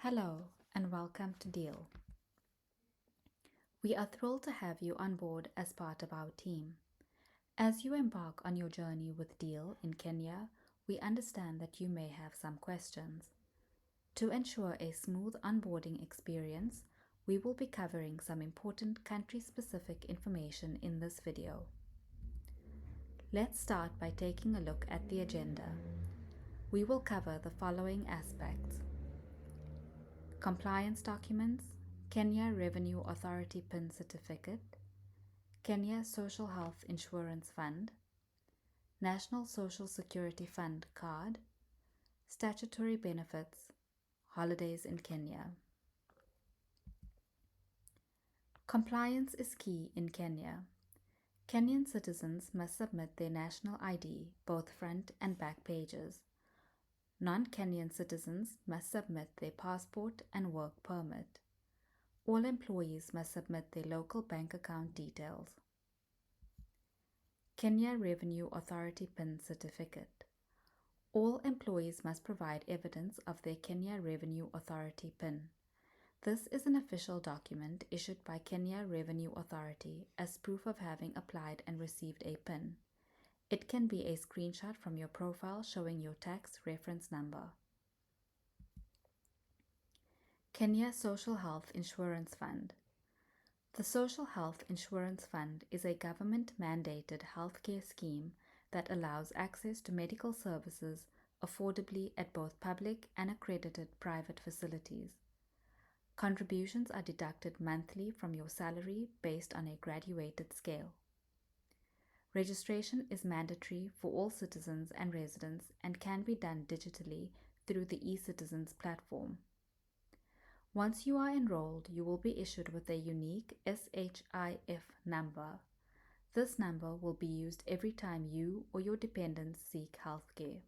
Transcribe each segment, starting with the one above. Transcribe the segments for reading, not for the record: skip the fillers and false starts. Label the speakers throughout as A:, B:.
A: Hello and welcome to Deel. We are thrilled to have you on board as part of our team. As you embark on your journey with Deel in Kenya, we understand that you may have some questions. To ensure a smooth onboarding experience, we will be covering some important country-specific information in this video. Let's start by taking a look at the agenda. We will cover the following aspects: compliance documents, Kenya Revenue Authority PIN certificate, Kenya Social Health Insurance Fund, National Social Security Fund card, statutory benefits, holidays in Kenya. Compliance is key in Kenya. Kenyan citizens must submit their national ID, both front and back pages. Non-Kenyan citizens must submit their passport and work permit. All employees must submit their local bank account details. Kenya Revenue Authority PIN certificate. All employees must provide evidence of their Kenya Revenue Authority PIN. This is an official document issued by Kenya Revenue Authority as proof of having applied and received a PIN. It can be a screenshot from your profile showing your tax reference number. Kenya Social Health Insurance Fund. The Social Health Insurance Fund is a government-mandated healthcare scheme that allows access to medical services affordably at both public and accredited private facilities. Contributions are deducted monthly from your salary based on a graduated scale. Registration is mandatory for all citizens and residents and can be done digitally through the eCitizens platform. Once you are enrolled, you will be issued with a unique SHIF number. This number will be used every time you or your dependents seek healthcare.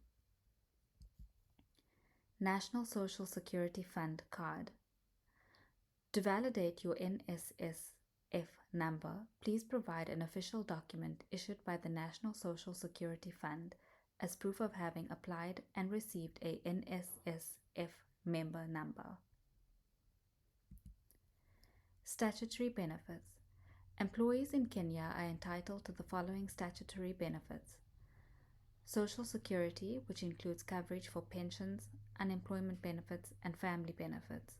A: National Social Security Fund card. To validate your NSSF number, please provide an official document issued by the National Social Security Fund as proof of having applied and received a NSSF member number. Statutory benefits. Employees in Kenya are entitled to the following statutory benefits: Social Security, which includes coverage for pensions, unemployment benefits, and family benefits;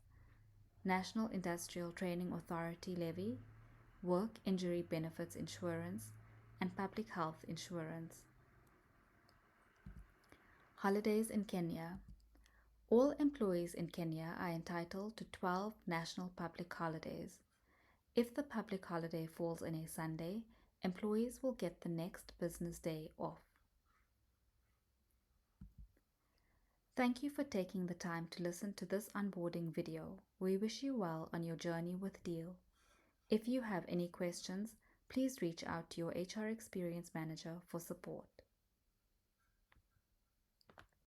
A: National Industrial Training Authority levy, work injury benefits insurance, and public health insurance. Holidays in Kenya. All employees in Kenya are entitled to 12 national public holidays. If the public holiday falls on a Sunday, employees will get the next business day off. Thank you for taking the time to listen to this onboarding video. We wish you well on your journey with Deel. If you have any questions, please reach out to your HR Experience Manager for support.